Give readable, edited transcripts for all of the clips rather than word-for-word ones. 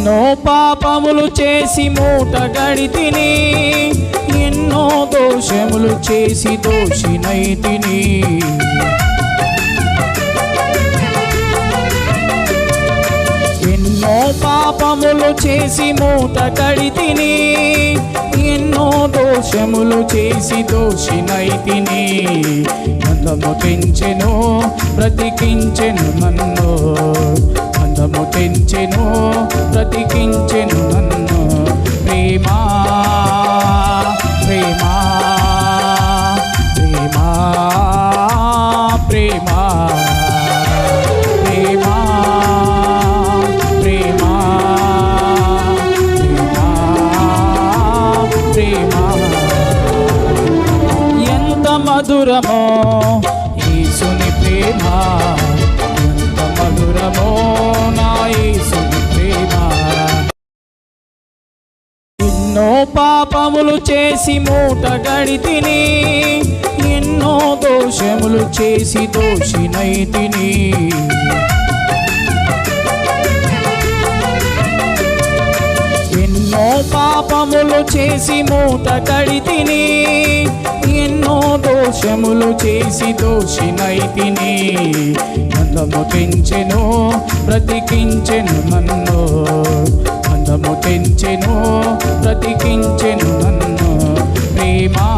ఎన్నో పాపములు చేసి మూట గడితిని, ఎన్నో దోషములు చేసి దోషినైతిని. ఎన్నో పాపములు చేసి మూట కడితిని, ఎన్నో దోషములు చేసి దోషినైతిని. అందము తెంచెను బ్రతికించెను నన్ను, అందము తెంచెను బ్రతికించెను నన్ను. ప్రేమా ప్రేమా ప్రేమా ప్రేమా ప్రేమా ప్రేమా ప్రేమా ప్రేమా. ఎంత మధురమో యేసుని ప్రేమ, ఎంత మధురమో నా యేసుని ప్రేమ. ఎన్నో పాపములు చేసి మూట గడితిని, ఎన్నో దోషములు చేసి దోషినైతిని. ఎన్నో పాపములు చేసి మూట కడితిని, ఎన్నో దోషములు చేసి దోషినైతిని. అందము తెంచెను బ్రతికించెను నన్ను, అందము తెంచెను బ్రతికించెను నన్ను. ప్రేమా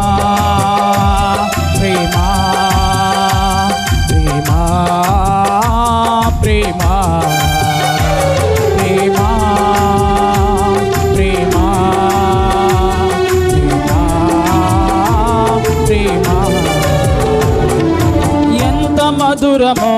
ప్రేమా ప్రేమా ప్రేమా ప్రేమా ప్రేమా ప్రేమా. ఎంత మధురమో